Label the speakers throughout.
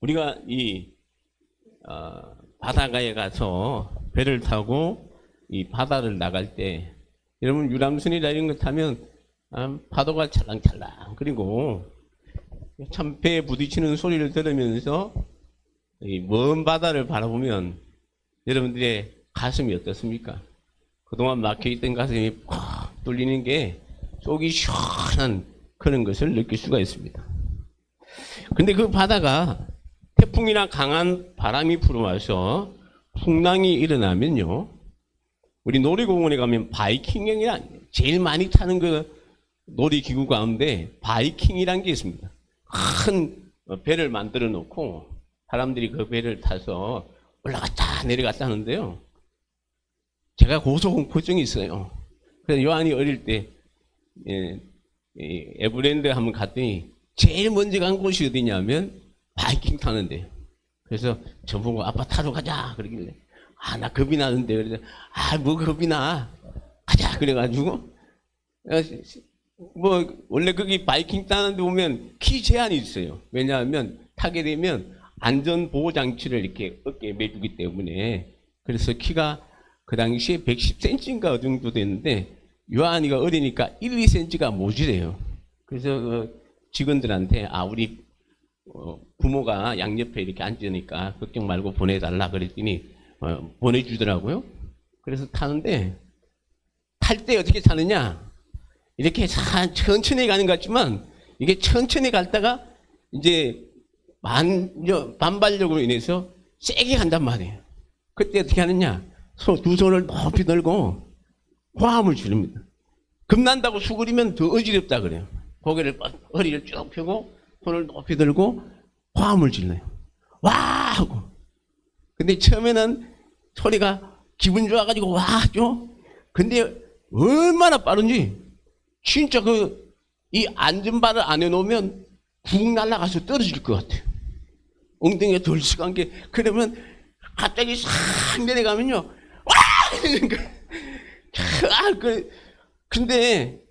Speaker 1: 우리가 바닷가에 가서 배를 타고 이 바다를 나갈 때 여러분 유람선이나 이런 거 타면 파도가 찰랑찰랑 그리고 참 배에 부딪히는 소리를 들으면서 이 먼 바다를 바라보면 여러분들의 가슴이 어떻습니까? 그동안 막혀있던 가슴이 팍 뚫리는 게 속이 시원한 그런 것을 느낄 수가 있습니다. 근데 그 바다가 태풍이나 강한 바람이 불어와서 풍랑이 일어나면요, 우리 놀이공원에 가면 바이킹이란 제일 많이 타는 그 놀이기구 가운데 바이킹이란 게 있습니다. 큰 배를 만들어 놓고 사람들이 그 배를 타서 올라갔다 내려갔다 하는데요. 제가 고소공포증이 있어요. 그래서 요한이 어릴 때 에버랜드 한번 갔더니 제일 먼저 간 곳이 어디냐면 바이킹 타는데요. 그래서 저보고 아빠 타러 가자 그러길래 나 겁이 나는데 그래서 뭐 겁이 나 가자 그래가지고 뭐 원래 거기 바이킹 타는데 보면 키 제한이 있어요. 왜냐하면 타게 되면 안전보호 장치를 이렇게 어깨에 매주기 때문에. 그래서 키가 그 당시에 110cm인가 그 정도 됐는데 요한이가 어리니까 1, 2cm가 모자래요. 그래서 그 직원들한테 우리 부모가 양옆에 이렇게 앉으니까 걱정 말고 보내달라 그랬더니 보내주더라고요. 그래서 타는데 탈 때 어떻게 타느냐, 이렇게 천천히 가는 것 같지만 이게 천천히 갔다가 이제 반발력으로 인해서 세게 간단 말이에요. 그때 어떻게 하느냐, 두 손을 높이 들고 호함을 지릅니다. 겁난다고 수그리면 더 어지럽다 그래요. 고개를 허리를 쭉 펴고 손을 높이 들고 호함을 질러요. 와 하고. 근데 처음에는 소리가 기분 좋아가지고 와 하죠. 근데 얼마나 빠른지 진짜 이 안전바를 안 해놓으면 붕 날아가서 떨어질 것 같아요. 엉덩이가 덜썩한 게. 그러면 갑자기 싹 내려가면요, 와! 근데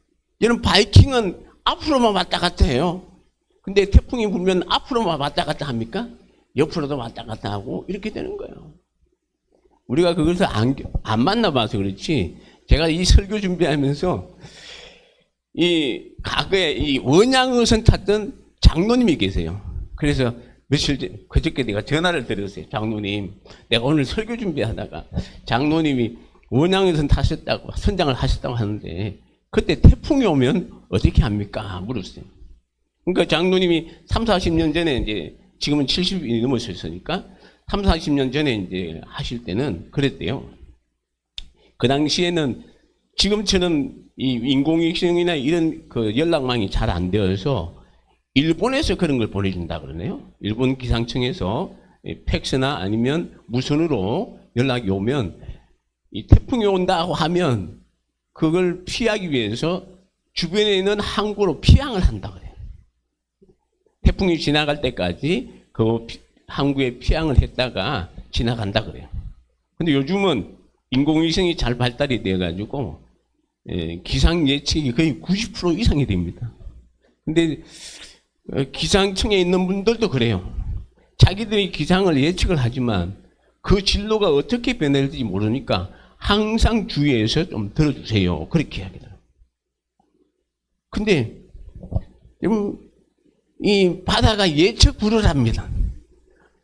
Speaker 1: 얘는 바이킹은 앞으로만 왔다 갔다 해요. 근데 태풍이 불면 앞으로만 왔다 갔다 합니까? 옆으로도 왔다 갔다 하고 이렇게 되는 거예요. 우리가 그것을 안 만나봐서 그렇지, 제가 이 설교 준비하면서 과거에 이 원양어선 탔던 장로님이 계세요. 그래서 며칠 전, 그저께 내가 전화를 드렸어요. 장로님, 내가 오늘 설교 준비하다가 장로님이 원양어선 타셨다고, 선장을 하셨다고 하는데 그때 태풍이 오면 어떻게 합니까? 물었어요. 그러니까 장로님이 3, 40년 전에 이제, 지금은 70이 넘으셨으니까 3, 40년 전에 이제 하실 때는 그랬대요. 그 당시에는 지금처럼 이 인공위성이나 이런 그 연락망이 잘 안 되어서 일본에서 그런 걸 보내준다 그러네요. 일본 기상청에서 팩스나 아니면 무선으로 연락이 오면 이 태풍이 온다고 하면 그걸 피하기 위해서 주변에 있는 항구로 피항을 한다 그래요. 태풍이 지나갈 때까지 그 항구에 피항을 했다가 지나간다 그래요. 근데 요즘은 인공위성이 잘 발달이 돼가지고 기상 예측이 거의 90% 이상이 됩니다. 근데 기상청에 있는 분들도 그래요. 자기들이 기상을 예측을 하지만 그 진로가 어떻게 변할지 모르니까 항상 주의해서 좀 들어주세요. 그렇게 하거든요. 근데 이 바다가 예측 불허랍니다.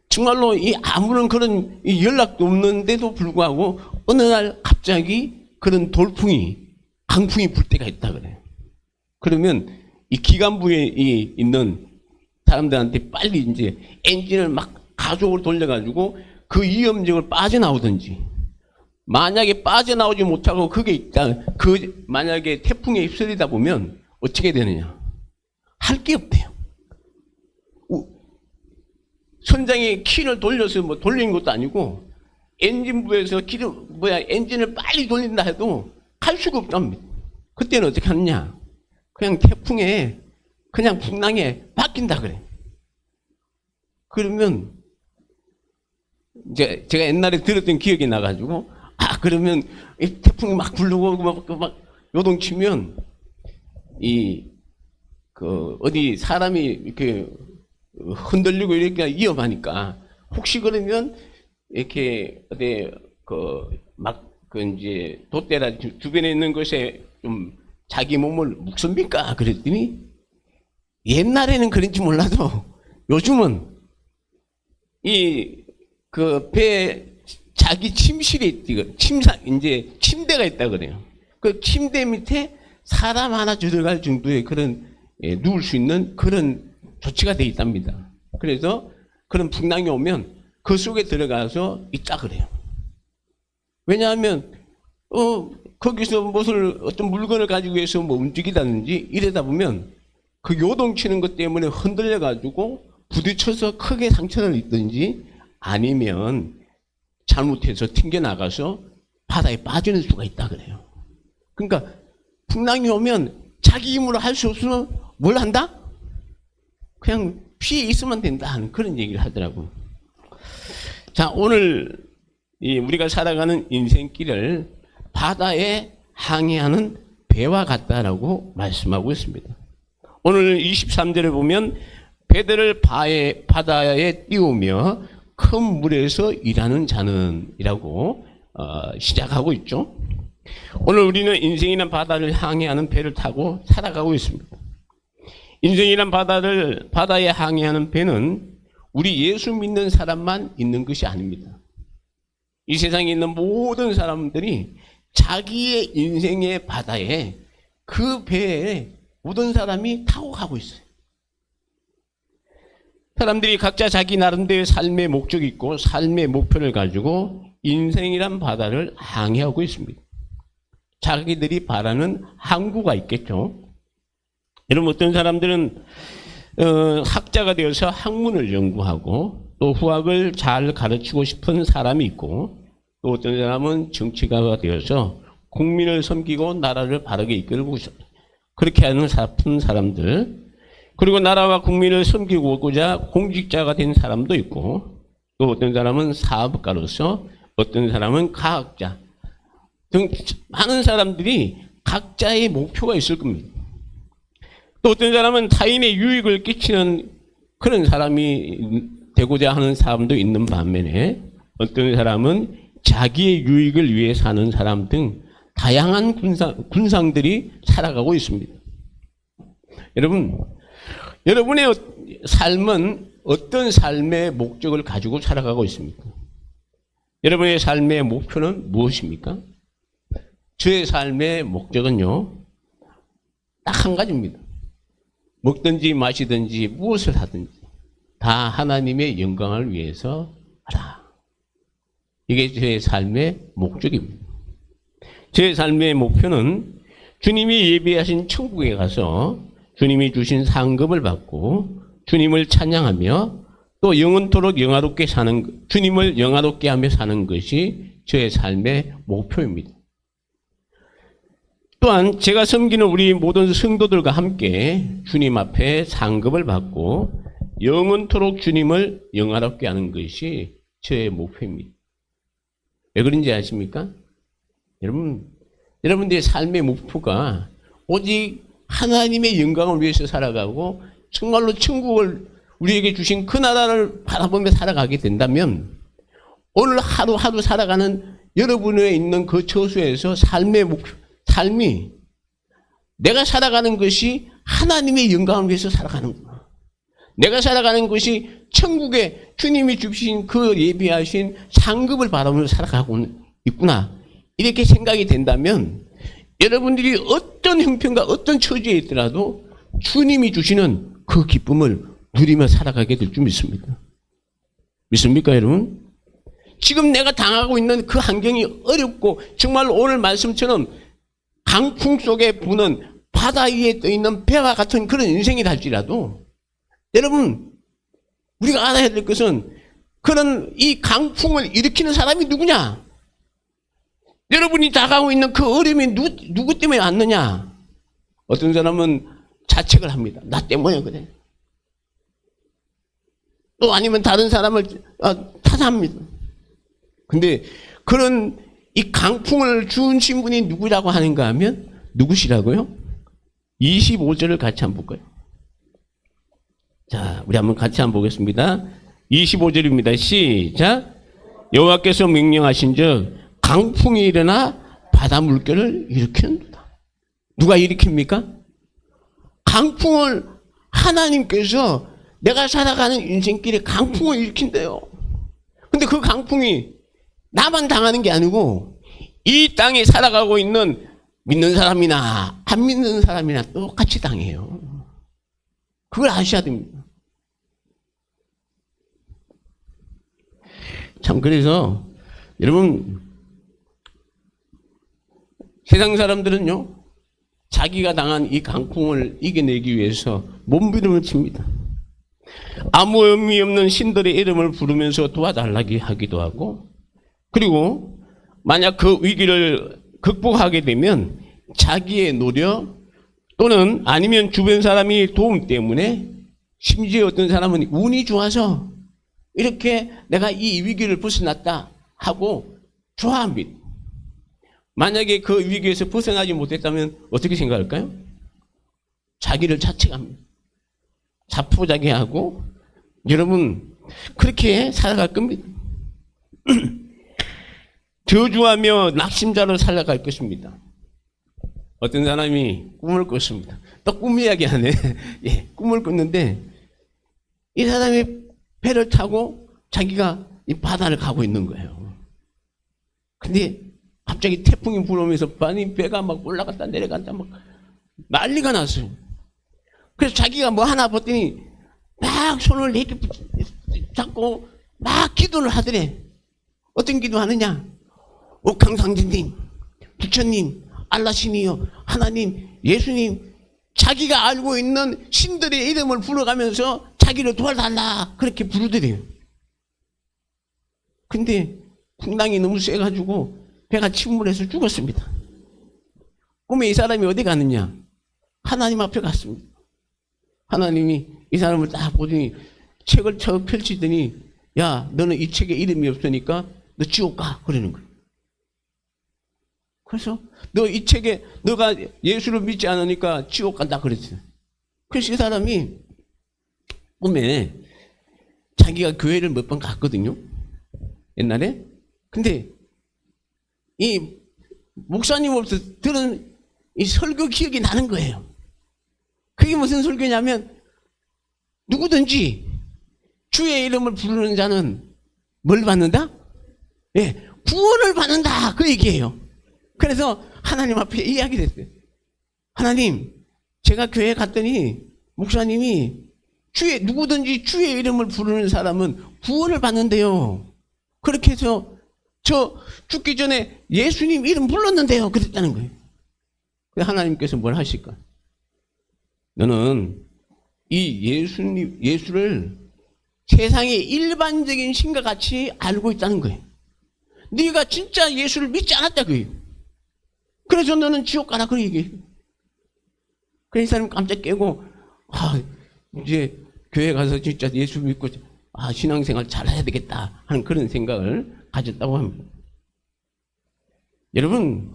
Speaker 1: 정말로 아무런 그런 연락도 없는데도 불구하고 어느 날 갑자기 그런 돌풍이, 강풍이 불 때가 있다 그래요. 그러면 이 기관부에 있는 사람들한테 빨리 이제 엔진을 막 가속으로 돌려가지고 그 위험지역을 빠져나오든지, 만약에 빠져나오지 못하고 그게 있다, 만약에 태풍에 휩쓸리다 보면 어떻게 되느냐? 할 게 없대요. 선장이 키를 돌려서 뭐 돌리는 것도 아니고 엔진부에서 엔진을 빨리 돌린다 해도 갈 수가 없답니다. 그때는 어떻게 하느냐? 그냥 태풍에, 그냥 풍랑에 바뀐다 그래. 그러면 이제 제가 옛날에 들었던 기억이 나가지고, 그러면 이 태풍이 막 불고 막 요동치면 어디 사람이 이렇게 흔들리고 이렇게 위험하니까 혹시 그러면 이렇게 어디 이제 돛대라 주변에 있는 것에 좀 자기 몸을 묵습니까? 그랬더니 옛날에는 그런지 몰라도 요즘은 그 배에 자기 침실이 있고 이제 침대가 있다 그래요. 그 침대 밑에 사람 하나 들어갈 정도의 그런 누울 수 있는 그런 조치가 돼 있답니다. 그래서 그런 풍랑이 오면 그 속에 들어가서 있다 그래요. 왜냐하면 거기서 어떤 물건을 가지고 해서 뭐 움직이다든지 이러다 보면 그 요동치는 것 때문에 흔들려 가지고 부딪혀서 크게 상처를 입든지 아니면 잘못해서 튕겨 나가서 바다에 빠지는 수가 있다 그래요. 그러니까 풍랑이 오면 자기 힘으로 할 수 없으면 뭘 한다? 그냥 피해 있으면 된다 하는 그런 얘기를 하더라고요. 자, 오늘 우리가 살아가는 인생길을 바다에 항해하는 배와 같다라고 말씀하고 있습니다. 오늘 23절에 보면 배들을 바다에 띄우며 큰 물에서 일하는 자는 이라고 시작하고 있죠. 오늘 우리는 인생이란 바다를 항해하는 배를 타고 살아가고 있습니다. 인생이란 바다에 항해하는 배는 우리 예수 믿는 사람만 있는 것이 아닙니다. 이 세상에 있는 모든 사람들이 자기의 인생의 바다에 그 배에 모든 사람이 타고 가고 있어요. 사람들이 각자 자기 나름대로의 삶의 목적이 있고 삶의 목표를 가지고 인생이란 바다를 항해하고 있습니다. 자기들이 바라는 항구가 있겠죠. 여러분, 어떤 사람들은 학자가 되어서 학문을 연구하고 또 후학을 잘 가르치고 싶은 사람이 있고 또 어떤 사람은 정치가가 되어서 국민을 섬기고 나라를 바르게 이끌고 그렇게 하는 사람들, 그리고 나라와 국민을 섬기고자 공직자가 된 사람도 있고 또 어떤 사람은 사업가로서 어떤 사람은 과학자 등 많은 사람들이 각자의 목표가 있을 겁니다. 또 어떤 사람은 타인의 유익을 끼치는 그런 사람이 되고자 하는 사람도 있는 반면에 어떤 사람은 자기의 유익을 위해 사는 사람 등 다양한 군상들이 살아가고 있습니다. 여러분의 삶은 어떤 삶의 목적을 가지고 살아가고 있습니까? 여러분의 삶의 목표는 무엇입니까? 저의 삶의 목적은요, 딱 한 가지입니다. 먹든지 마시든지 무엇을 하든지 다 하나님의 영광을 위해서 하라. 이게 저의 삶의 목적입니다. 제 삶의 목표는 주님이 예비하신 천국에 가서 주님이 주신 상급을 받고 주님을 찬양하며 또 영원토록 영화롭게 주님을 영화롭게 하며 사는 것이 저의 삶의 목표입니다. 또한 제가 섬기는 우리 모든 성도들과 함께 주님 앞에 상급을 받고 영원토록 주님을 영화롭게 하는 것이 저의 목표입니다. 왜 그런지 아십니까? 여러분들의 삶의 목표가 오직 하나님의 영광을 위해서 살아가고 정말로 천국을 우리에게 주신 그 나라를 바라보며 살아가게 된다면 오늘 하루하루 살아가는 여러분의 있는 그 처소에서 삶이 내가 살아가는 것이 하나님의 영광을 위해서 살아가는구나. 내가 살아가는 것이 천국에 주님이 주신 그 예비하신 상급을 바라보면서 살아가고 있구나. 이렇게 생각이 된다면 여러분들이 어떤 형편과 어떤 처지에 있더라도 주님이 주시는 그 기쁨을 누리며 살아가게 될 줄 믿습니다. 믿습니까, 여러분? 지금 내가 당하고 있는 그 환경이 어렵고 정말 오늘 말씀처럼 강풍 속에 부는 바다 위에 떠 있는 배와 같은 그런 인생이 될지라도 여러분, 우리가 알아야 될 것은 그런 이 강풍을 일으키는 사람이 누구냐? 여러분이 당하고 있는 그 어려움이 누구 때문에 왔느냐? 어떤 사람은 자책을 합니다. 나 때문에 그래. 또 아니면 다른 사람을 탓합니다. 근데 그런 이 강풍을 주신 분이 누구라고 하는가 하면 누구시라고요? 25절을 같이 한번 볼까요? 자, 우리 한번 같이 한번 보겠습니다. 25절입니다. 시작. 여호와께서 명령하신즉 강풍이 일어나 바다 물결을 일으키는도다. 누가 일으킵니까? 강풍을 하나님께서 내가 살아가는 인생길에 강풍을 일으킨대요. 근데 그 강풍이 나만 당하는 게 아니고 이 땅에 살아가고 있는 믿는 사람이나 안 믿는 사람이나 똑같이 당해요. 그걸 아셔야 됩니다. 참, 그래서 여러분, 세상 사람들은요, 자기가 당한 이 강풍을 이겨내기 위해서 몸부림을 칩니다. 아무 의미 없는 신들의 이름을 부르면서 도와달라고 하기도 하고, 그리고 만약 그 위기를 극복하게 되면 자기의 노력 또는 아니면 주변 사람이 도움 때문에, 심지어 어떤 사람은 운이 좋아서 이렇게 내가 이 위기를 벗어났다 하고 좋아합니다. 만약에 그 위기에서 벗어나지 못했다면 어떻게 생각할까요? 자기를 자책합니다. 자포자기하고, 여러분 그렇게 살아갈 겁니다. 저주하며 낙심자로 살아갈 것입니다. 어떤 사람이 꿈을 꿨습니다. 또 꿈 이야기 하네. 예, 꿈을 꿨는데 이 사람이 배를 타고 자기가 이 바다를 가고 있는 거예요. 근데 갑자기 태풍이 불어오면서 배가 막 올라갔다 내려갔다 막 난리가 났어요. 그래서 자기가 뭐 하나 봤더니 막 손을 이렇게 잡고 막 기도를 하더래. 어떤 기도 하느냐? 옥황상제님, 부처님, 알라신이요, 하나님, 예수님, 자기가 알고 있는 신들의 이름을 불러가면서 자기를 도와달라 그렇게 부르더래요. 근데 풍랑이 너무 세가지고 배가 침몰해서 죽었습니다. 꿈에 이 사람이 어디 가느냐? 하나님 앞에 갔습니다. 하나님이 이 사람을 딱 보더니 책을 펼치더니, 야, 너는 이 책에 이름이 없으니까 너 지옥 가 그러는 거예요. 그래서 너 이 책에 너가 예수를 믿지 않으니까 지옥 간다 그랬어요. 그래서 이 사람이 꿈에 자기가 교회를 몇 번 갔거든요, 옛날에. 근데 이 목사님으로부터 들은 이 설교 기억이 나는 거예요. 그게 무슨 설교냐면, 누구든지 주의 이름을 부르는 자는 뭘 받는다? 예, 구원을 받는다 그 얘기예요. 그래서 하나님 앞에 이야기를 했어요. 하나님, 제가 교회 갔더니 목사님이 누구든지 주의 이름을 부르는 사람은 구원을 받는데요. 그렇게 해서 저 죽기 전에 예수님 이름 불렀는데요. 그랬다는 거예요. 하나님께서 뭘 하실까? 너는 이 예수를 세상의 일반적인 신과 같이 알고 있다는 거예요. 네가 진짜 예수를 믿지 않았다 그예요. 그래서 너는 지옥 가라 그 얘기예요. 그래서 이 사람이 깜짝 깨고, 이제 교회 가서 진짜 예수 믿고 신앙생활 잘해야 되겠다 하는 그런 생각을 가졌다고 합니다. 여러분,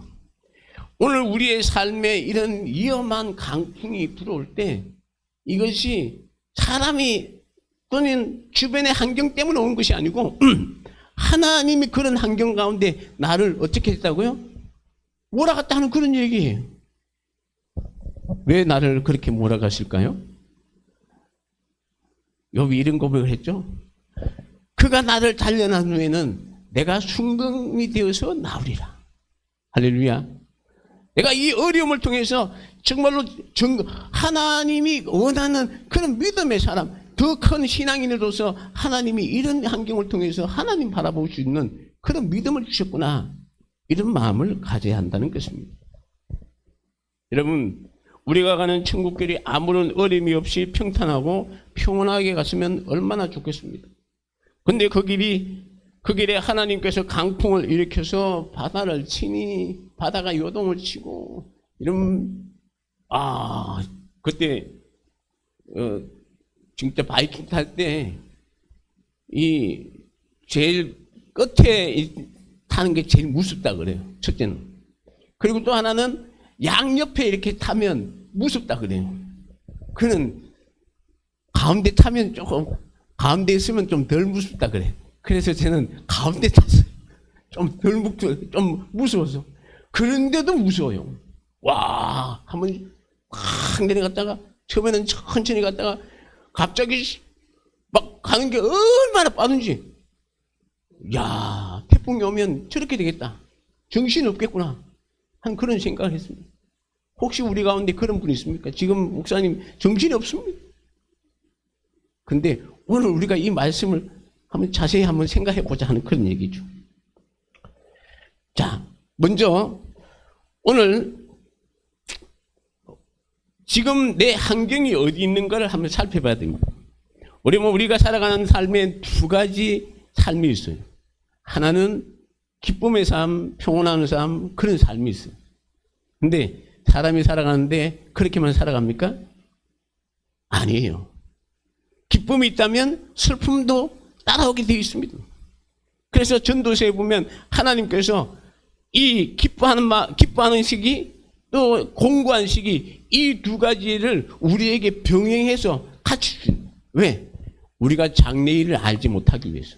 Speaker 1: 오늘 우리의 삶에 이런 위험한 강풍이 불어올 때 이것이 사람이 또는 주변의 환경 때문에 온 것이 아니고 하나님이 그런 환경 가운데 나를 어떻게 했다고요? 몰아갔다 하는 그런 얘기예요. 왜 나를 그렇게 몰아갔을까요? 욥이 이런 고백을 했죠. 그가 나를 단련한 후에는 내가 순금이 되어서 나오리라. 할렐루야. 내가 이 어려움을 통해서 정말로 하나님이 원하는 그런 믿음의 사람, 더 큰 신앙인으로서 하나님이 이런 환경을 통해서 하나님 바라볼 수 있는 그런 믿음을 주셨구나, 이런 마음을 가져야 한다는 것입니다. 여러분, 우리가 가는 천국길이 아무런 어려움이 없이 평탄하고 평온하게 갔으면 얼마나 좋겠습니다. 근데 그 길에 하나님께서 강풍을 일으켜서 바다를 치니 바다가 요동을 치고 이런, 그때 진짜 바이킹 탈 때 이 제일 끝에 타는 게 제일 무섭다 그래요. 첫째는. 그리고 또 하나는 양옆에 이렇게 타면 무섭다 그래요. 그는 가운데 타면 조금, 가운데 있으면 좀 덜 무섭다 그래. 그래서 저는 가운데 탔어요. 좀 무서워서. 그런데도 무서워요. 와, 한번 확 내려갔다가, 처음에는 천천히 갔다가, 갑자기 막 가는 게 얼마나 빠른지. 야, 태풍이 오면 저렇게 되겠다. 정신이 없겠구나. 한 그런 생각을 했습니다. 혹시 우리 가운데 그런 분 있습니까? 지금 목사님 정신이 없습니다. 근데 오늘 우리가 이 말씀을 한번 자세히 한번 생각해 보자 하는 그런 얘기죠. 자, 먼저 오늘 지금 내 환경이 어디 있는가를 한번 살펴봐야 됩니다. 우리가 살아가는 삶에 두 가지 삶이 있어요. 하나는 기쁨의 삶, 평온한 삶, 그런 삶이 있어요. 근데 사람이 살아가는데 그렇게만 살아갑니까? 아니에요. 기쁨이 있다면 슬픔도 따라오게 되어 있습니다. 그래서 전도서에 보면 하나님께서 이 기뻐하는 시기 또 공고한 시기 이 두 가지를 우리에게 병행해서 같이 줍니다. 왜? 우리가 장래일을 알지 못하기 위해서.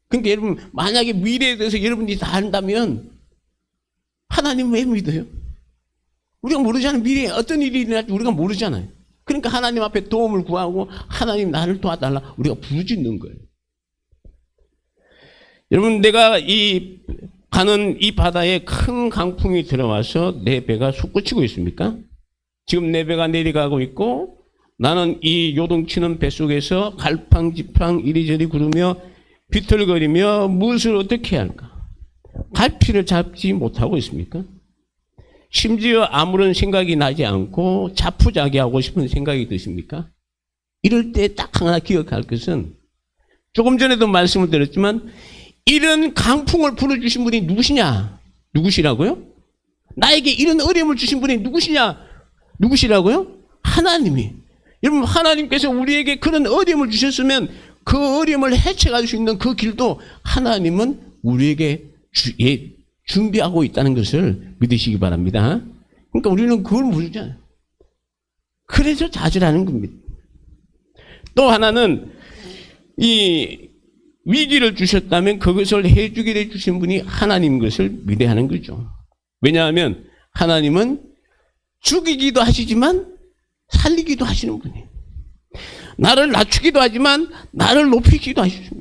Speaker 1: 그러니까 여러분 만약에 미래에 대해서 여러분들이 다 안다면 하나님 왜 믿어요? 우리가 모르잖아요. 미래에 어떤 일이 일어날지 우리가 모르잖아요. 그러니까 하나님 앞에 도움을 구하고 하나님 나를 도와달라 우리가 부르짖는 거예요. 여러분 내가 가는 이 바다에 큰 강풍이 들어와서 내 배가 솟구치고 있습니까? 지금 내 배가 내려가고 있고 나는 이 요동치는 뱃속에서 갈팡지팡 이리저리 구르며 비틀거리며 무엇을 어떻게 해야 할까? 갈피를 잡지 못하고 있습니까? 심지어 아무런 생각이 나지 않고 자포자기하고 싶은 생각이 드십니까? 이럴 때 딱 하나 기억할 것은 조금 전에도 말씀을 드렸지만 이런 강풍을 불어주신 분이 누구시냐? 누구시라고요? 나에게 이런 어려움을 주신 분이 누구시라고요? 하나님이. 여러분 하나님께서 우리에게 그런 어려움을 주셨으면 그 어려움을 해체할 수 있는 그 길도 하나님은 우리에게 준비하고 있다는 것을 믿으시기 바랍니다. 그러니까 우리는 그걸 모르잖아요. 그래서 좌절하는 겁니다. 또 하나는 이 위기를 주셨다면 그것을 해주게 해주신 분이 하나님인 것을 믿어야 하는 거죠. 왜냐하면 하나님은 죽이기도 하시지만 살리기도 하시는 분이에요. 나를 낮추기도 하지만 나를 높이기도 하시죠.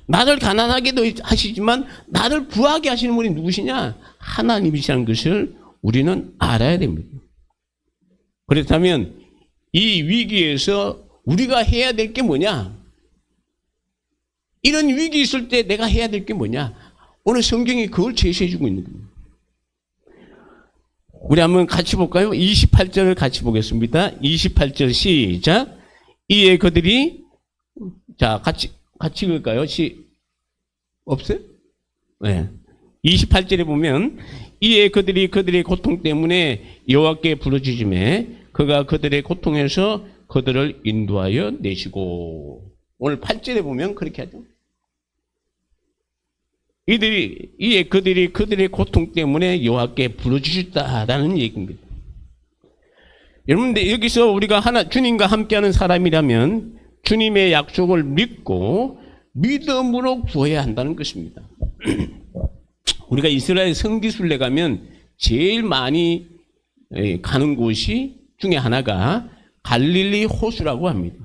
Speaker 1: 나를 가난하게도 하시지만 나를 부하게 하시는 분이 누구시냐? 하나님이시라는 것을 우리는 알아야 됩니다. 그렇다면 이 위기에서 우리가 해야 될 게 뭐냐? 이런 위기 있을 때 내가 해야 될 게 뭐냐? 오늘 성경이 그걸 제시해 주고 있는 겁니다. 우리 한번 같이 볼까요? 28절을 같이 보겠습니다. 28절 시작. 이에 그들이 자 같이 읽을까요? 없어요? 네. 28절에 보면 이에 그들의 고통 때문에 여호와께 부르짖으매 그가 그들의 고통에서 그들을 인도하여 내시고. 오늘 8절에 보면 그렇게 하죠. 이에 그들의 고통 때문에 여호와께 부르짖었다라는 얘기입니다. 여러분, 여기서 우리가 주님과 함께하는 사람이라면 주님의 약속을 믿고 믿음으로 구해야 한다는 것입니다. 우리가 이스라엘 성지순례 가면 제일 많이 가는 곳이 중에 하나가 갈릴리 호수라고 합니다.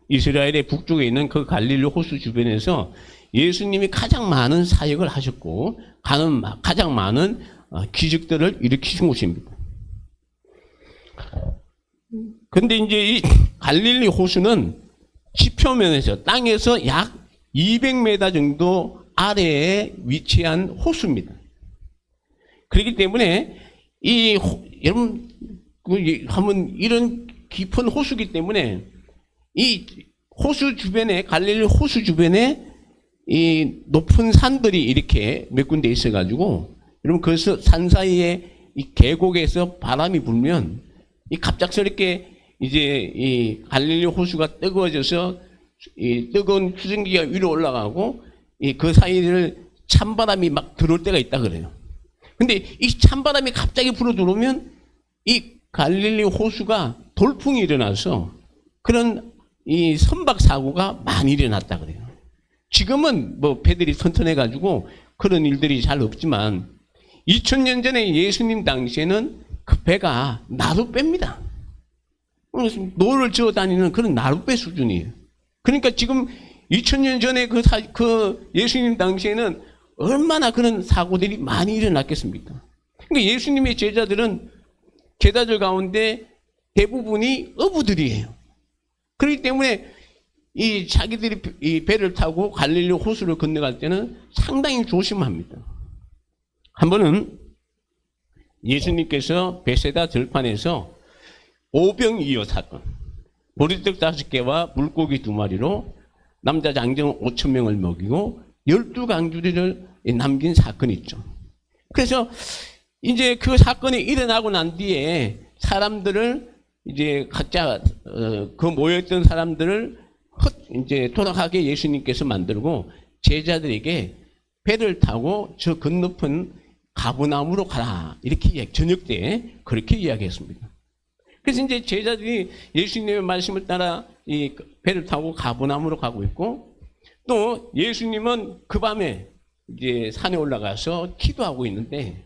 Speaker 1: 이스라엘의 북쪽에 있는 그 갈릴리 호수 주변에서 예수님이 가장 많은 사역을 하셨고 가장 많은 기적들을 일으키신 곳입니다. 그런데 이제 이 갈릴리 호수는 지표면에서 땅에서 약 200m 정도 아래에 위치한 호수입니다. 그렇기 때문에 여러분 한번 이런 깊은 호수기 때문에 이 호수 주변에 갈릴리 호수 주변에 이 높은 산들이 이렇게 몇 군데 있어가지고 여러분 그 산 사이에 이 계곡에서 바람이 불면 이 갑작스럽게 이제 이 갈릴리 호수가 뜨거워져서 이 뜨거운 수증기가 위로 올라가고 그 사이를 찬바람이 막 들어올 때가 있다 그래요. 근데 이 찬바람이 갑자기 불어 들어오면 이 갈릴리 호수가 돌풍이 일어나서 그런 이 선박 사고가 많이 일어났다 그래요. 지금은 뭐 배들이 튼튼해가지고 그런 일들이 잘 없지만 2000년 전에 예수님 당시에는 그 배가 나룻배입니다. 노를 지어 다니는 그런 나룻배 수준이에요. 그러니까 지금 2000년 전에 그 예수님 당시에는 얼마나 그런 사고들이 많이 일어났겠습니까? 그러니까 예수님의 제자들 가운데 대부분이 어부들이에요. 그렇기 때문에 이 자기들이 이 배를 타고 갈릴리 호수를 건너갈 때는 상당히 조심합니다. 한 번은 예수님께서 베세다 들판에서 오병이어 사건, 보리떡 5개와 물고기 2마리로 남자 장정 5,000명을 먹이고 12강주리를 남긴 사건이 있죠. 그래서 이제 그 사건이 일어나고 난 뒤에 사람들을 이제 각자 그 모였던 사람들을 이제 돌아가게 예수님께서 만들고 제자들에게 배를 타고 저 건너편 가버나움으로 가라 이렇게 저녁 때 그렇게 이야기했습니다. 그래서 이제 제자들이 예수님의 말씀을 따라 이 배를 타고 가버나움으로 가고 있고 또 예수님은 그 밤에 이제 산에 올라가서 기도하고 있는데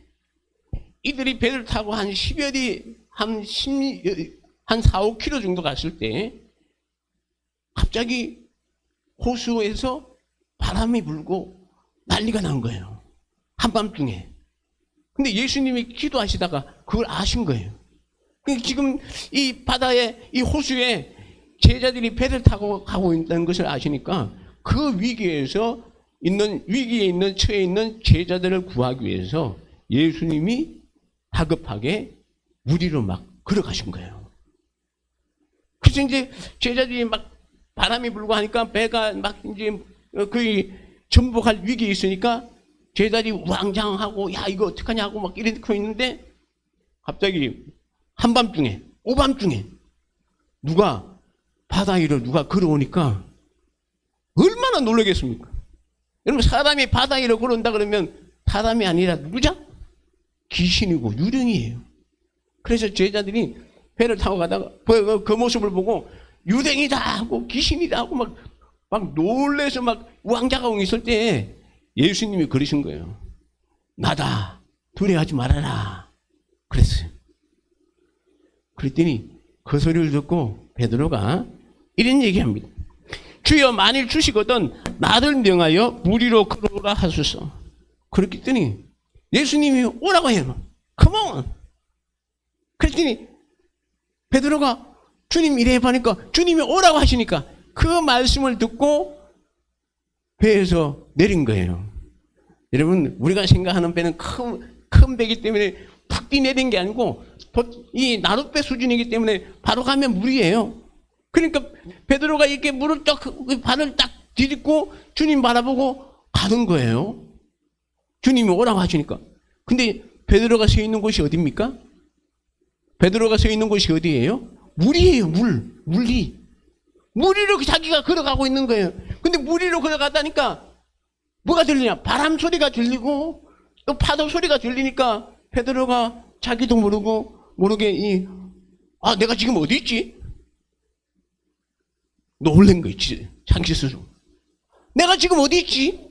Speaker 1: 이들이 배를 타고 한 10여리 한 4, 5km 정도 갔을 때 갑자기 호수에서 바람이 불고 난리가 난 거예요. 한밤중에. 근데 예수님이 기도하시다가 그걸 아신 거예요. 지금 이 바다에, 이 호수에 제자들이 배를 타고 가고 있다는 것을 아시니까 그 위기에 있는 처해 있는 제자들을 구하기 위해서 예수님이 다급하게 무리로 막 걸어가신 거예요. 그래서 이제 제자들이 막 바람이 불고 하니까 배가 막 이제 거의 전복할 위기에 있으니까 제자들이 우왕좌왕하고 야 이거 어떡하냐고 막 이러고 있는데 갑자기 한밤중에 오밤중에 누가 바다 위로 누가 걸어오니까 얼마나 놀라겠습니까? 여러분 사람이 바다 위로 걸어온다 그러면 사람이 아니라 누구죠? 귀신이고 유령이에요. 그래서 제자들이 배를 타고 가다가 그 모습을 보고 유령이다 하고 귀신이다 하고 막 놀래서 막 우왕좌왕 있을 때 예수님이 그러신 거예요. 나다. 두려워하지 말아라. 그랬어요. 그랬더니 그 소리를 듣고 베드로가 이런 얘기합니다. 주여 만일 주시거든 나를 명하여 무리로 걸어오라 하소서. 그랬더니 예수님이 오라고 해요. 컴온. 그랬더니 베드로가 주님 이래 보니까 주님이 오라고 하시니까 그 말씀을 듣고 배에서 내린 거예요. 여러분 우리가 생각하는 배는 큰 배이기 때문에 푹 뛰내린 게 아니고 이 나룻배 수준이기 때문에 바로 가면 물이에요. 그러니까 베드로가 이렇게 물을 발을 딱 디딛고 주님 바라보고 가는 거예요. 주님이 오라고 하시니까. 근데 베드로가 서 있는 곳이 어디입니까? 베드로가 서 있는 곳이 어디예요? 물이에요. 물이. 무리로 자기가 걸어가고 있는 거예요. 근데 무리로 걸어가다니까 뭐가 들리냐? 바람 소리가 들리고 또 파도 소리가 들리니까 베드로가 자기도 모르게 내가 지금 어디 있지? 놀란 거 있지. 자기 스스로. 내가 지금 어디 있지?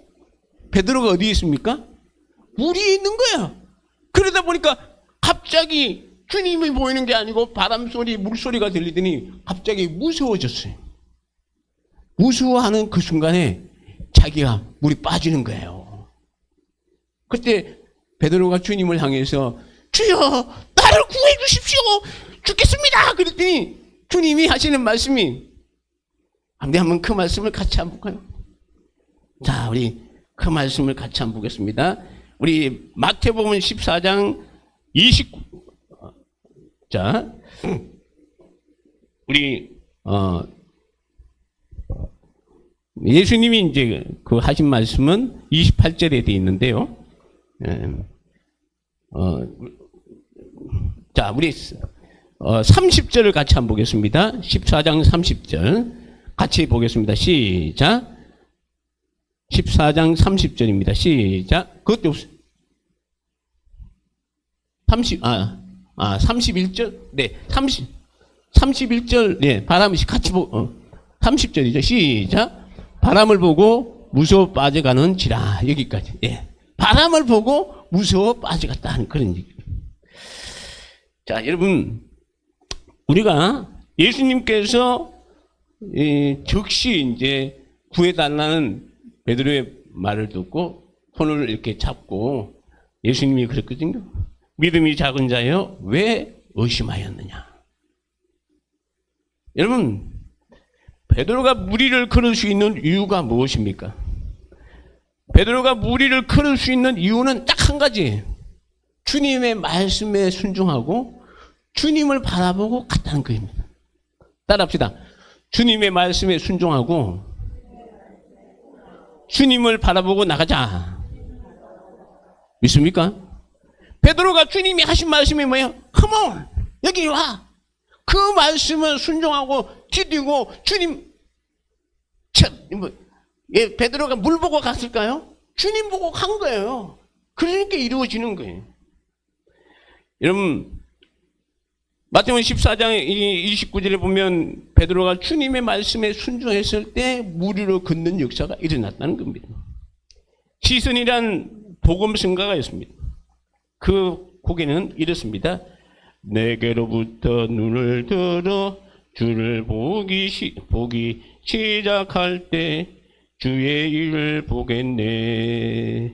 Speaker 1: 베드로가 어디 있습니까? 물 위에 있는 거야. 그러다 보니까 갑자기 주님이 보이는 게 아니고 바람 소리, 물소리가 들리더니 갑자기 무서워졌어요. 무서워하는 그 순간에 자기가 물이 빠지는 거예요. 그때 베드로가 주님을 향해서 주여 나를 구해 주십시오. 죽겠습니다. 그랬더니 주님이 하시는 말씀이 한번 그 말씀을 같이 한번 볼까요? 자, 우리 그 말씀을 같이 한번 보겠습니다. 우리 마태복음 14장 29. 자, 우리 예수님이 이제 그 하신 말씀은 28절에 되어 있는데요. 자, 우리 30절을 같이 한번 보겠습니다. 14장 30절 같이 보겠습니다. 시작. 14장 30절입니다. 시작. 그것도 31절? 네, 31절, 네, 바람이 같이 30절이죠. 시작. 바람을 보고 무서워 빠져가는지라. 여기까지. 예. 바람을 보고 무서워 빠져갔다 하는 그런 얘기. 자, 여러분, 우리가 예수님께서 즉시 이제 구해달라는 베드로의 말을 듣고 손을 이렇게 잡고 예수님이 그랬거든요. 믿음이 작은 자여 왜 의심하였느냐. 여러분, 베드로가 무리를 걸을 수 있는 이유가 무엇입니까? 베드로가 무리를 걸을 수 있는 이유는 딱 한 가지. 주님의 말씀에 순종하고 주님을 바라보고 갔다는 것입니다. 따라합시다. 주님의 말씀에 순종하고 주님을 바라보고 나가자. 믿습니까? 베드로가 주님이 하신 말씀이 뭐예요? Come on! 여기 와! 그 말씀을 순종하고 디디고 주님, 베드로가 물 보고 갔을까요? 주님 보고 간 거예요. 그러니까 이루어지는 거예요. 여러분, 마태복음 14장 29절에 보면 베드로가 주님의 말씀에 순종했을 때 무리로 걷는 역사가 일어났다는 겁니다. 시선이란 복음성가가 있습니다. 그 곡에는 이렇습니다. 내게로부터 눈을 들어 주를 보기 시작할 때 주의 일을 보겠네.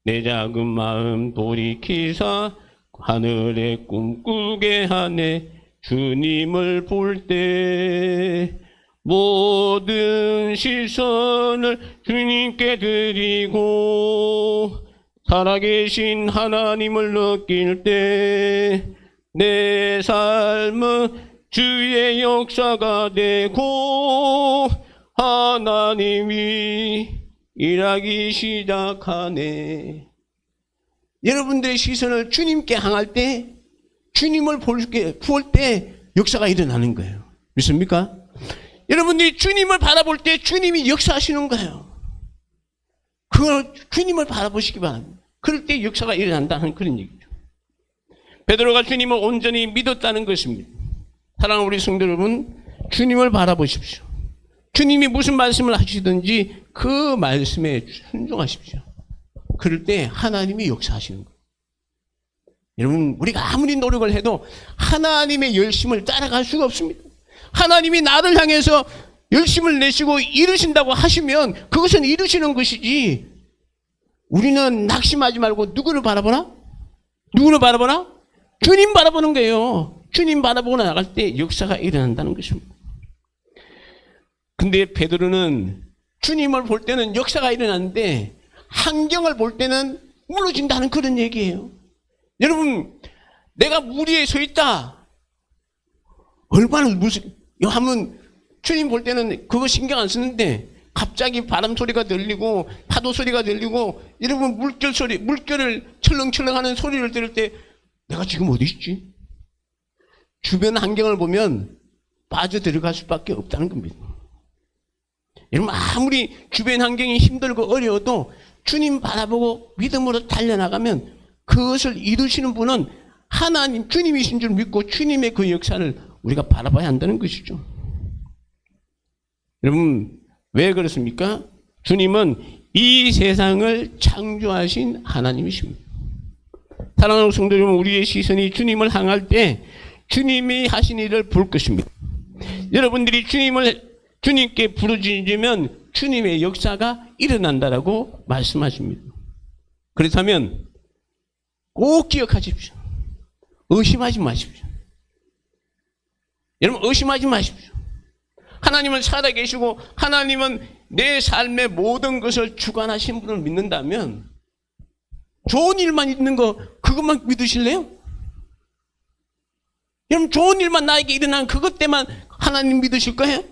Speaker 1: 내 작은 마음 돌이키사 하늘에 꿈꾸게 하네. 주님을 볼 때 모든 시선을 주님께 드리고 살아계신 하나님을 느낄 때 내 삶은 주의 역사가 되고 하나님이 일하기 시작하네. 여러분들의 시선을 주님께 향할 때 주님을 볼 때 역사가 일어나는 거예요. 믿습니까? 여러분들이 주님을 바라볼 때 주님이 역사하시는 거예요. 그걸 주님을 바라보시기 바랍니다. 그럴 때 역사가 일어난다는 그런 얘기죠. 베드로가 주님을 온전히 믿었다는 것입니다. 사랑하는 우리 성도 여러분, 주님을 바라보십시오. 주님이 무슨 말씀을 하시든지 그 말씀에 순종하십시오. 그럴 때 하나님이 역사하시는 거예요. 여러분, 우리가 아무리 노력을 해도 하나님의 열심을 따라갈 수가 없습니다. 하나님이 나를 향해서 열심을 내시고 이루신다고 하시면 그것은 이루시는 것이지, 우리는 낙심하지 말고 누구를 바라보나? 누구를 바라보나? 주님 바라보는 거예요. 주님 바라보고 나갈 때 역사가 일어난다는 것입니다. 근데 베드로는 주님을 볼 때는 역사가 일어나는데 환경을 볼 때는 무너진다는 그런 얘기예요. 여러분, 내가 무리에 서 있다. 얼마나 하면 주님 볼 때는 그거 신경 안 쓰는데 갑자기 바람 소리가 들리고 파도 소리가 들리고 여러분 물결을 철렁철렁하는 소리를 들을 때 내가 지금 어디 있지? 주변 환경을 보면 빠져들어갈 수밖에 없다는 겁니다. 여러분, 아무리 주변 환경이 힘들고 어려워도 주님 바라보고 믿음으로 달려나가면 그것을 이루시는 분은 하나님, 주님이신 줄 믿고 주님의 그 역사를 우리가 바라봐야 한다는 것이죠. 여러분, 왜 그렇습니까? 주님은 이 세상을 창조하신 하나님이십니다. 사랑하는 성도 여러분, 우리의 시선이 주님을 향할 때 주님이 하신 일을 볼 것입니다. 여러분들이 주님께 부르짖으면 주님의 역사가 일어난다라고 말씀하십니다. 그렇다면 꼭 기억하십시오. 의심하지 마십시오. 여러분, 의심하지 마십시오. 하나님은 살아계시고 하나님은 내 삶의 모든 것을 주관하신 분을 믿는다면 좋은 일만 있는 거 그것만 믿으실래요? 여러분, 좋은 일만 나에게 일어난 그것 때만 하나님 믿으실 거예요?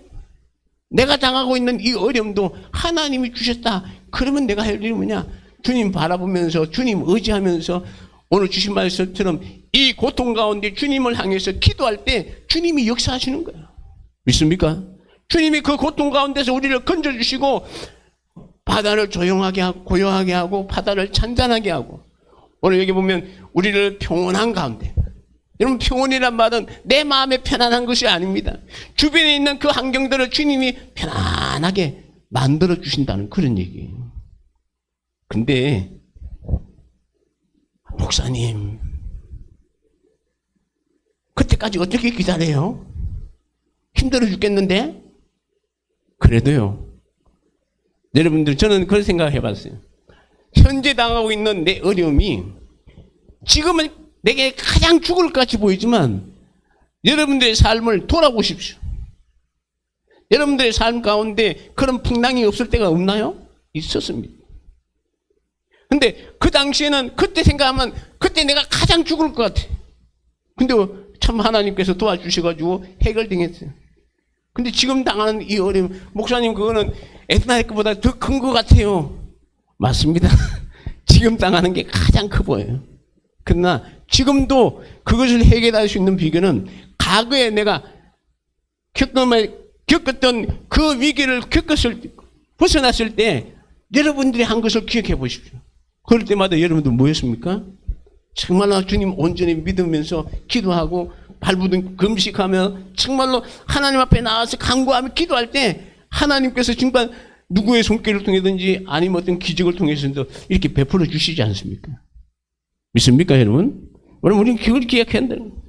Speaker 1: 내가 당하고 있는 이 어려움도 하나님이 주셨다. 그러면 내가 할 일이 뭐냐? 주님 바라보면서 주님 의지하면서 오늘 주신 말씀처럼 이 고통 가운데 주님을 향해서 기도할 때 주님이 역사하시는 거예요. 믿습니까? 주님이 그 고통 가운데서 우리를 건져주시고 바다를 조용하게 하고 고요하게 하고 바다를 잔잔하게 하고 오늘 여기 보면 우리를 평온한 가운데 여러분, 평온이란 말은 내 마음에 편안한 것이 아닙니다. 주변에 있는 그 환경들을 주님이 편안하게 만들어 주신다는 그런 얘기예요. 근데 목사님, 그때까지 어떻게 기다려요? 힘들어 죽겠는데? 그래도요, 여러분들, 저는 그런 생각을 해봤어요. 현재 당하고 있는 내 어려움이 지금은 내게 가장 죽을 것 같이 보이지만 여러분들의 삶을 돌아보십시오. 여러분들의 삶 가운데 그런 풍랑이 없을 때가 없나요? 있었습니다. 근데 그 당시에는 그때 생각하면 그때 내가 가장 죽을 것 같아. 근데 참 하나님께서 도와주셔가지고 해결되겠어요. 근데 지금 당하는 이 어려움, 목사님, 그거는 옛날 것보다 더 큰 것 같아요. 맞습니다. 지금 당하는 게 가장 커 보여요. 그러나 지금도 그것을 해결할 수 있는 비결은 과거에 내가 겪었던 그 위기를 벗어났을 때 여러분들이 한 것을 기억해 보십시오. 그럴 때마다 여러분들 뭐였습니까? 정말로 주님 온전히 믿으면서 기도하고 발부둥 금식하며 정말로 하나님 앞에 나와서 간구하며 기도할 때 하나님께서 정말 누구의 손길을 통해든지 아니면 어떤 기적을 통해서도 이렇게 베풀어 주시지 않습니까? 믿습니까, 여러분? 여러분, 우리는 그걸 기억해야 한다는 거예요.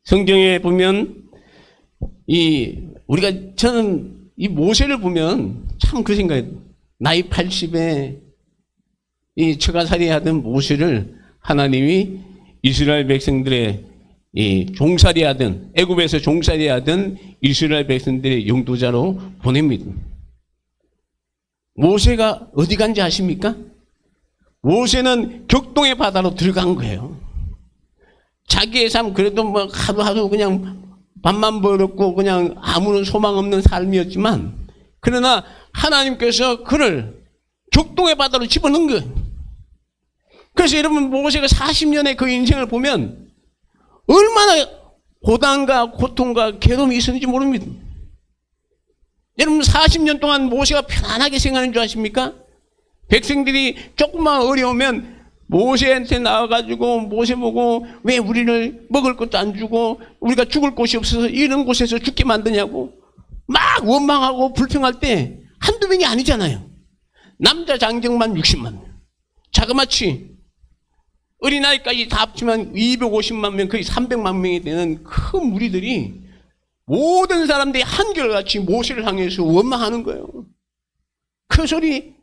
Speaker 1: 성경에 보면 저는 이 모세를 보면 참 그 생각이 들어요. 나이 80에 이 처가살이 하던 모세를 하나님이 이스라엘 백성들의 종살이 하던, 애굽에서 종살이 하던 이스라엘 백성들의 영도자로 보냅니다. 모세가 어디 간지 아십니까? 모세는 격동의 바다로 들어간 거예요. 자기의 삶, 그래도 뭐 하루 그냥 밥만 벌었고 그냥 아무런 소망 없는 삶이었지만, 그러나 하나님께서 그를 격동의 바다로 집어넣은 거예요. 그래서 여러분, 모세가 40년의 그 인생을 보면 얼마나 고단과 고통과 괴로움이 있었는지 모릅니다. 여러분, 40년 동안 모세가 편안하게 생각하는 줄 아십니까? 백성들이 조금만 어려우면 모세한테 나와가지고 모세 보고 왜 우리를 먹을 것도 안 주고 우리가 죽을 곳이 없어서 이런 곳에서 죽게 만드냐고 막 원망하고 불평할 때 한두 명이 아니잖아요. 남자 장정만 60만 명, 자그마치 어린아이까지 다 합치면 250만 명, 거의 300만 명이 되는 큰 무리들이 모든 사람들이 한결같이 모세를 향해서 원망하는 거예요. 그 소리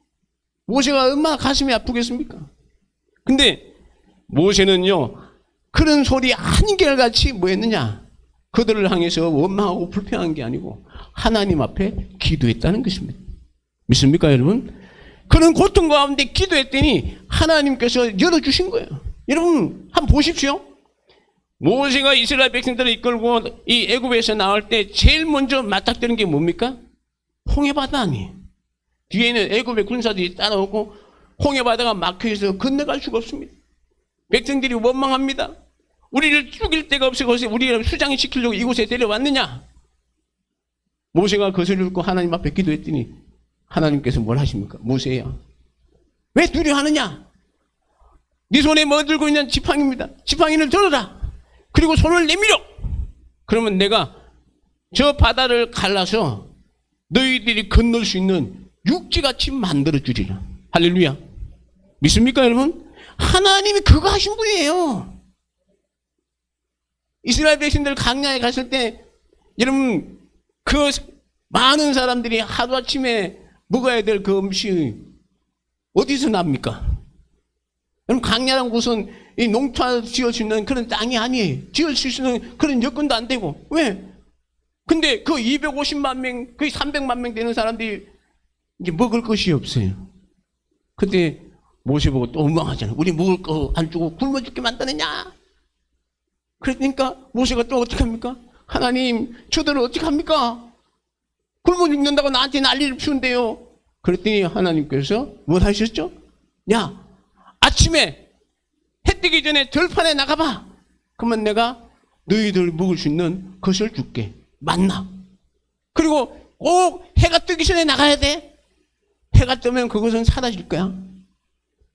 Speaker 1: 모세가 얼마나 가슴이 아프겠습니까? 근데 모세는요, 그런 소리 한결같이 뭐 했느냐? 그들을 향해서 원망하고 불평한 게 아니고 하나님 앞에 기도했다는 것입니다. 믿습니까, 여러분? 그런 고통 가운데 기도했더니 하나님께서 열어주신 거예요. 여러분, 한번 보십시오. 모세가 이스라엘 백성들을 이끌고 이 애굽에서 나올 때 제일 먼저 맞닥뜨린 게 뭡니까? 홍해바다 아니에요. 뒤에는 애굽의 군사들이 따라오고 홍해바다가 막혀서 건너갈 수가 없습니다. 백성들이 원망합니다. 우리를 죽일 데가 없어서 우리를 수장시키려고 이곳에 데려왔느냐? 모세가 그 소리를 듣고 하나님 앞에 기도했더니 하나님께서 뭘 하십니까? 모세야, 왜 두려워하느냐? 네 손에 뭐 들고 있는 지팡이입니다. 지팡이를 들어라. 그리고 손을 내밀어. 그러면 내가 저 바다를 갈라서 너희들이 건널 수 있는 육지같이 만들어 주리라. 할렐루야. 믿습니까, 여러분? 하나님이 그거 하신 분이에요. 이스라엘 백성들 광야에 갔을 때 여러분, 그 많은 사람들이 하루아침에 먹어야 될 그 음식이 어디서 납니까? 여러분, 광야라는 곳은 이 농사 지을 수 있는 그런 땅이 아니에요. 지을 수 있는 그런 여건도 안 되고. 왜? 근데 그 250만 명, 거의 300만 명 되는 사람들이 이제 먹을 것이 없어요. 그때 모세 보고 또 원망하잖아요. 우리 먹을 거 안 주고 굶어 죽게 만드느냐? 그러니까 모세가 또 어떻게 합니까? 하나님, 저들을 어떻게 합니까? 굶어 죽는다고 나한테 난리를 피운대요. 그랬더니 하나님께서 뭘 하셨죠? 야, 아침에 해 뜨기 전에 들판에 나가봐. 그러면 내가 너희들 먹을 수 있는 것을 줄게. 만나. 그리고 꼭 해가 뜨기 전에 나가야 돼. 해가 뜨면 그것은 사라질 거야.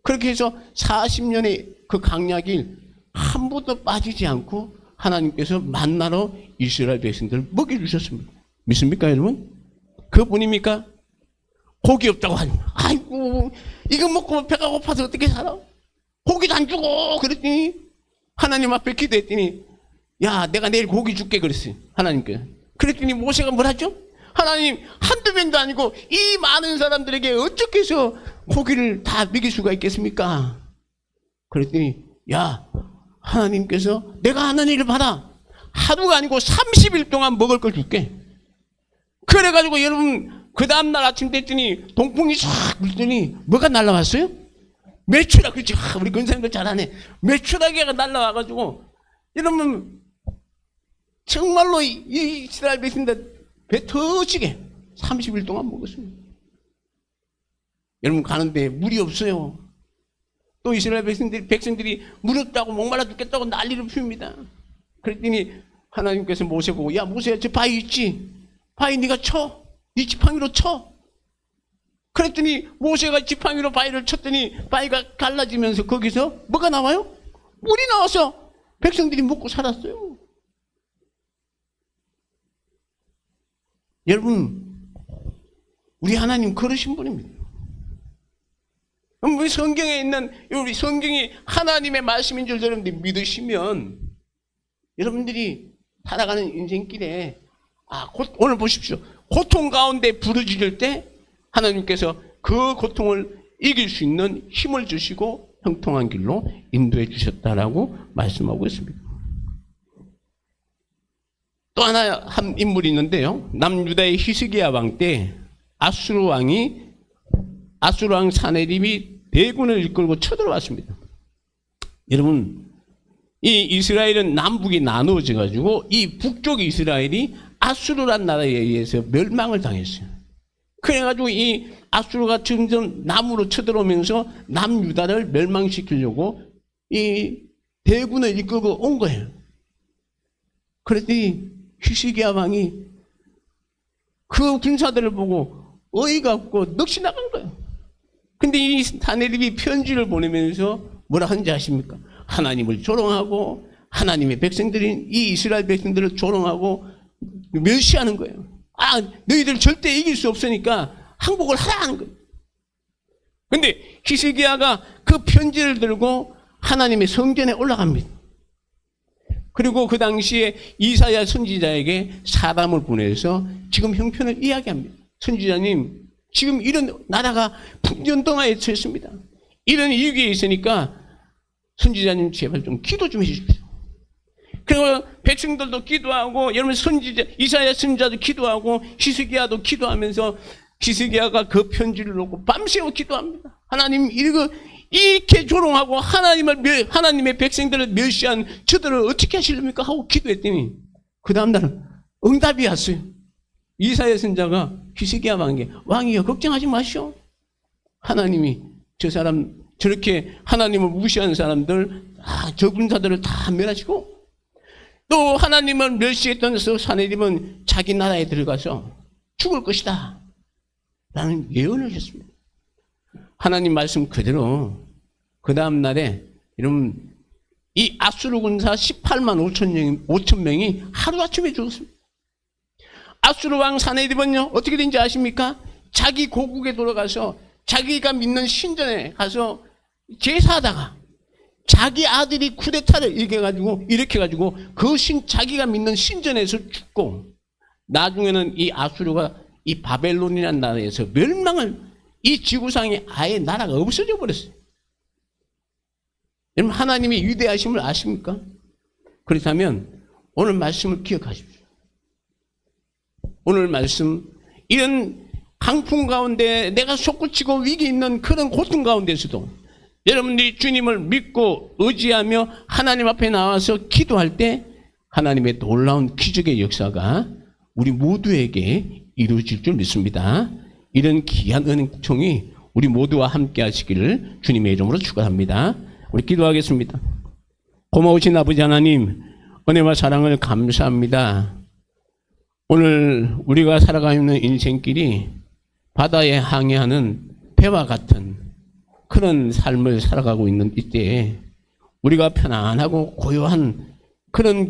Speaker 1: 그렇게 해서 40년의 그 강약일 한 번도 빠지지 않고 하나님께서 만나러 이스라엘 백성들을 먹여주셨습니다. 믿습니까, 여러분? 그분입니까? 고기 없다고 하니, 아이고, 이거 먹고 배가 고파서 어떻게 살아? 고기도 안 주고, 그랬더니, 하나님 앞에 기도했더니, 야, 내가 내일 고기 줄게, 그랬어요. 하나님께. 그랬더니 모세가 뭘 하죠? 하나님, 한두 명도 아니고, 이 많은 사람들에게 어떻게 해서 고기를 다 먹일 수가 있겠습니까? 그랬더니, 야, 하나님께서 내가 하는 일을 봐라. 하루가 아니고 30일 동안 먹을 걸 줄게. 그래가지고 여러분, 그 다음날 아침 됐더니 동풍이 싹 불더니 뭐가 날라왔어요? 메추라기. 그렇지. 우리 근사님들 잘하네. 메추라기가 날라와가지고 여러분 정말로 이 이스라엘 백성들 배 터지게 30일 동안 먹었습니다. 여러분 가는데 물이 없어요. 또 이스라엘 백성들이 물 없다고 목말라 죽겠다고 난리를 피웁니다. 그랬더니 하나님께서 모세 보고, 야 모세야, 저 바위 있지? 바위 네가 쳐. 네 지팡이로 쳐. 그랬더니 모세가 지팡이로 바위를 쳤더니 바위가 갈라지면서 거기서 뭐가 나와요? 물이 나와서 백성들이 먹고 살았어요. 여러분, 우리 하나님 그러신 분입니다. 우리 성경에 있는, 우리 성경이 하나님의 말씀인 줄 여러분들이 믿으시면 여러분들이 살아가는 인생길에 오늘 보십시오. 고통 가운데 부르짖을 때 하나님께서 그 고통을 이길 수 있는 힘을 주시고 형통한 길로 인도해 주셨다라고 말씀하고 있습니다. 또 하나 한 인물이 있는데요. 남유다의 히스기야 왕 때 아수르 왕 사네립이 대군을 이끌고 쳐들어왔습니다. 여러분, 이 이스라엘은 남북이 나누어져 가지고 이 북쪽 이스라엘이 아수르란 나라에 의해서 멸망을 당했어요. 그래가지고 이 아수르가 점점 남으로 쳐들어오면서 남유다를 멸망시키려고 이 대군을 이끌고 온 거예요. 그랬더니 히스기야 왕이 그 군사들을 보고 어이가 없고 넋이 나간 거예요. 근데 이 사네립이 편지를 보내면서 뭐라 하는지 아십니까? 하나님을 조롱하고 하나님의 백성들인 이 이스라엘 백성들을 조롱하고 멸시하는 거예요. 너희들 절대 이길 수 없으니까 항복을 하라 하는 거예요. 근데 히스기야가 그 편지를 들고 하나님의 성전에 올라갑니다. 그리고 그 당시에 이사야 선지자에게 사람을 보내서 지금 형편을 이야기합니다. 선지자님, 지금 이런 나라가 풍전등화에 처했습니다. 이런 위기에 있으니까 선지자님 제발 좀 기도 좀 해주십시오. 그리고 백성들도 기도하고, 여러분 선지자 이사야 선지자도 기도하고 히스기야도 기도하면서 히스기야가 그 편지를 놓고 밤새워 기도합니다. 하나님, 이렇게 조롱하고 하나님의 백성들을 멸시한 저들을 어떻게 하시렵니까? 하고 기도했더니 그 다음날은 응답이 왔어요. 이사야 선지자가 히스기야 왕이여 걱정하지 마시오. 하나님이 저 사람 저렇게 하나님을 무시하는 사람들 저 군사들을 다 멸하시고, 또 하나님을 멸시했던 사네립은 자기 나라에 들어가서 죽을 것이다 라는 예언을 했습니다. 하나님 말씀 그대로 그 다음 날에 여러분 이 아수르 군사 18만 5천 명이 하루아침에 죽었습니다. 아수르 왕 사네립은요 어떻게 된지 아십니까? 자기 고국에 돌아가서 자기가 믿는 신전에 가서 제사하다가 자기 아들이 쿠데타를 일으켜가지고 자기가 믿는 신전에서 죽고, 나중에는 이 아수르가 이 바벨론이라는 나라에서 멸망을, 이 지구상에 아예 나라가 없어져 버렸어요. 여러분 하나님의 위대하심을 아십니까? 그렇다면 오늘 말씀을 기억하십시오. 오늘 말씀, 이런 강풍 가운데 내가 솟구치고 위기 있는 그런 고통 가운데서도 여러분들이 주님을 믿고 의지하며 하나님 앞에 나와서 기도할 때 하나님의 놀라운 기적의 역사가 우리 모두에게 이루어질 줄 믿습니다. 이런 귀한 은총이 우리 모두와 함께 하시기를 주님의 이름으로 축원합니다. 우리 기도하겠습니다. 고마우신 아버지 하나님, 은혜와 사랑을 감사합니다. 오늘 우리가 살아가고 있는 인생길이 바다에 항해하는 배와 같은 그런 삶을 살아가고 있는 이때에 우리가 편안하고 고요한 그런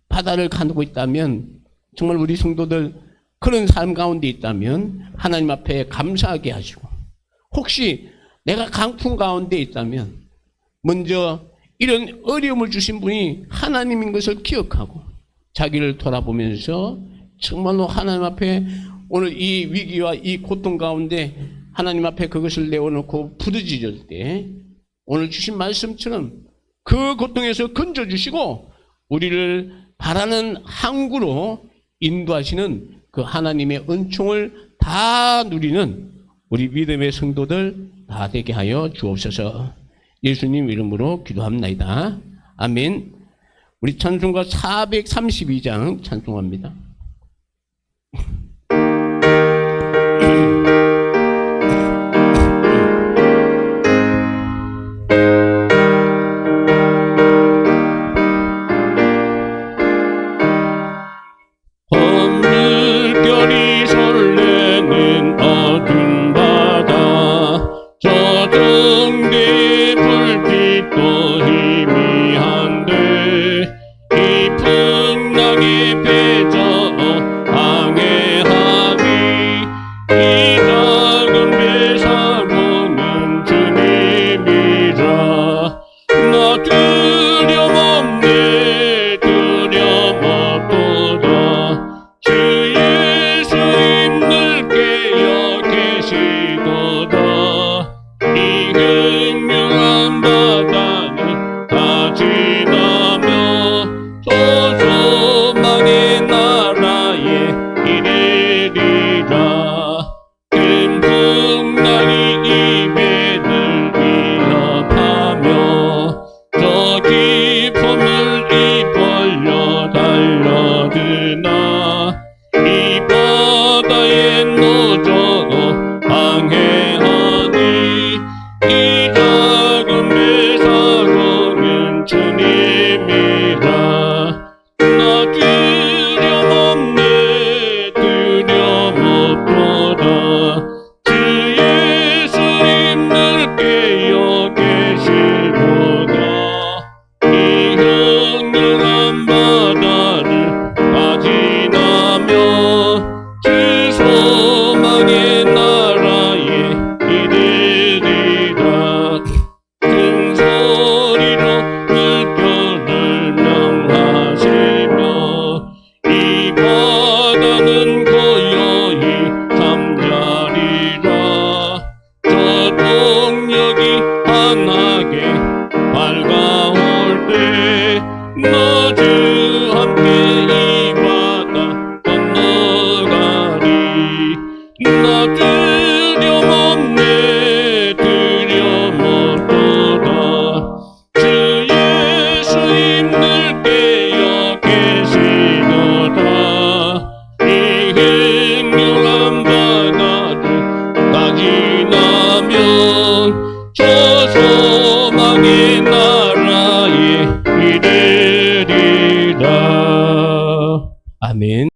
Speaker 1: 바다를 가누고 있다면, 정말 우리 성도들 그런 삶 가운데 있다면 하나님 앞에 감사하게 하시고, 혹시 내가 강풍 가운데 있다면 먼저 이런 어려움을 주신 분이 하나님인 것을 기억하고 자기를 돌아보면서 정말로 하나님 앞에 오늘 이 위기와 이 고통 가운데 하나님 앞에 그것을 내어놓고 부르짖을 때 오늘 주신 말씀처럼 그 고통에서 건져주시고 우리를 바라는 항구로 인도하시는 그 하나님의 은총을 다 누리는 우리 믿음의 성도들 다 되게 하여 주옵소서. 예수님 이름으로 기도합나이다. 아멘. 우리 찬송가 432장 찬송합니다.
Speaker 2: 물결이 설레는 어두운 바다, 저등대의 불빛도 희미한데 깊은 낙에 배져 항해하니 이 작은 배 사고는 주님이라. 나 두려움없네 두려움없도다. 주 예수님 늘 깨어 계시도다. 이 흥명한 바다는 다 지나며 소소망의 나라에 이르리라. 큰 풍랑이 이 배를 위협하며 저 깊은 물 이 벌려 달려드나 이 바다에 노저 항해